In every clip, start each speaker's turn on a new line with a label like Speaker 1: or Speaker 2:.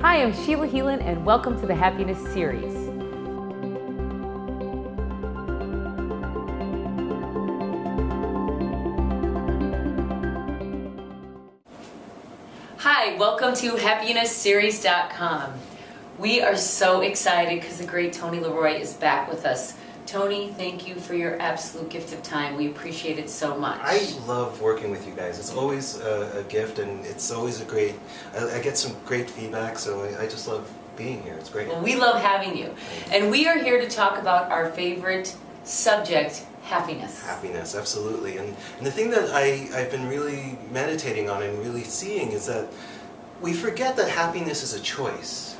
Speaker 1: Hi, I'm Sheila Heelan, and welcome to the Happiness Series. Hi, welcome to happinessseries.com. We are so excited because the great Tony LeRoy is back with us. Tony, thank you for your absolute gift of time. We appreciate it so much.
Speaker 2: I love working with you guys. It's always a gift, and it's always a great, I get some great feedback, so I just love being here. It's great.
Speaker 1: Well, we love having you. And we are here to talk about our favorite subject, happiness.
Speaker 2: Happiness, absolutely. And the thing that I've been really meditating on and really seeing is that we forget that happiness is a choice.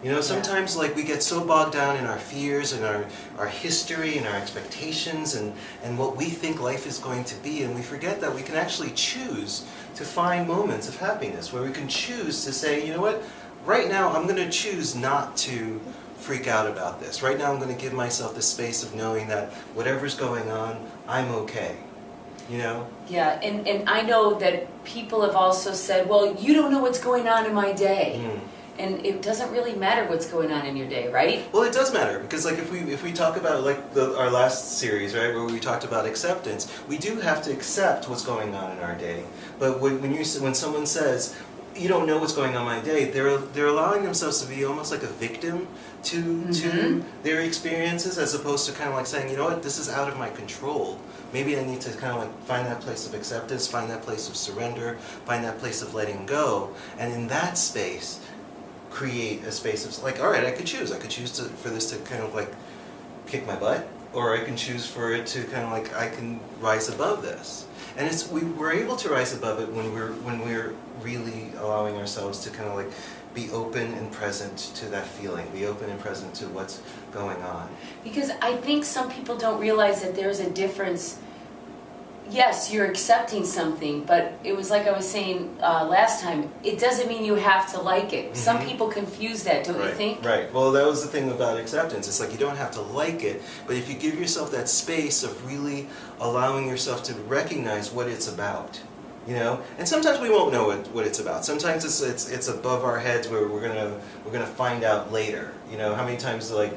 Speaker 2: You know, sometimes like we get so bogged down in our fears and our history and our expectations and what we think life is going to be, and we forget that we can actually choose to find moments of happiness where we can choose to say, you know what, right now I'm going to choose not to freak out about this. Right now I'm going to give myself the space of knowing that whatever's going on, I'm okay. You know?
Speaker 1: Yeah, and I know that people have also said, well, you don't know what's going on in my day. And it doesn't really matter what's going on in your day, right?
Speaker 2: Well, it does matter, because like if we talk about like our last series, right, where we talked about acceptance, we do have to accept what's going on in our day. But when someone says, you don't know what's going on in my day, they're allowing themselves to be almost like a victim to their experiences, as opposed to kind of like saying, you know what, this is out of my control. Maybe I need to kind of like find that place of acceptance, find that place of surrender, find that place of letting go, and in that space, create a space of like, all right, I could choose for this to kind of like kick my butt, or I can choose for it to kind of like, I can rise above this. And we're able to rise above it when we're really allowing ourselves to kind of like be open and present to that feeling, be open and present to what's going on.
Speaker 1: Because I think some people don't realize that there's a difference. Yes, you're accepting something, but it was like I was saying last time, it doesn't mean you have to like it. Some people confuse that, don't you think?
Speaker 2: Right. Well, that was the thing about acceptance. It's like you don't have to like it, but if you give yourself that space of really allowing yourself to recognize what it's about, you know. And sometimes we won't know what it's about. Sometimes it's above our heads, where we're gonna find out later. You know, how many times like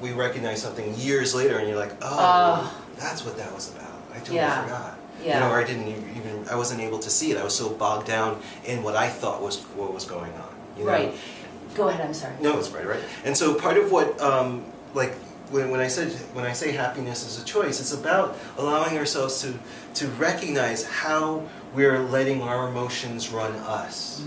Speaker 2: we recognize something years later, and you're like, oh, that's what that was about. I totally forgot.
Speaker 1: Yeah.
Speaker 2: You know, or I wasn't able to see it. I was so bogged down in what I thought was what was going on. You know?
Speaker 1: Right. Go ahead. I'm sorry.
Speaker 2: No, it's right. And so part of what, like, when I say happiness is a choice, it's about allowing ourselves to recognize how we're letting our emotions run us.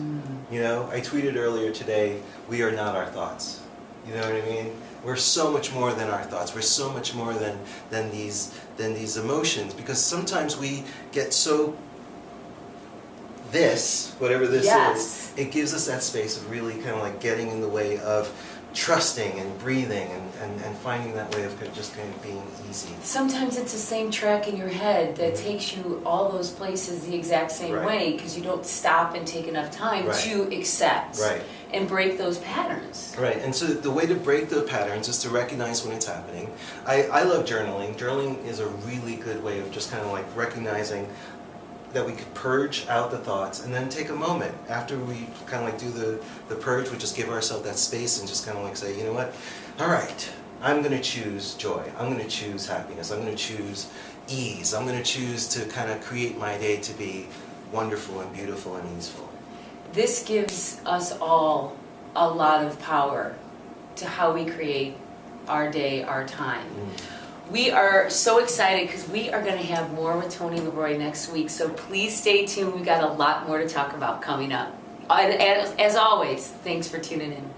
Speaker 2: You know, I tweeted earlier today, we are not our thoughts. You know what I mean? We're so much more than our thoughts. We're so much more than these emotions, because sometimes we get so whatever this is, it gives us that space of really kind of like getting in the way of trusting and breathing and finding that way of just kind of being easy.
Speaker 1: Sometimes it's the same track in your head that takes you all those places the exact same way, because you don't stop and take enough time to accept and break those patterns.
Speaker 2: Right, and so the way to break the patterns is to recognize when it's happening. I love journaling. Journaling is a really good way of just kind of like recognizing that we could purge out the thoughts, and then take a moment after we kind of like do the purge. We just give ourselves that space and just kind of like say, you know what, all right, I'm going to choose joy, I'm going to choose happiness, I'm going to choose ease, I'm going to choose to kind of create my day to be wonderful and beautiful and easeful.
Speaker 1: This gives us all a lot of power to how we create our day, our time. We are so excited because we are going to have more with Tony LeRoy next week, so please stay tuned. We've got a lot more to talk about coming up. As always, thanks for tuning in.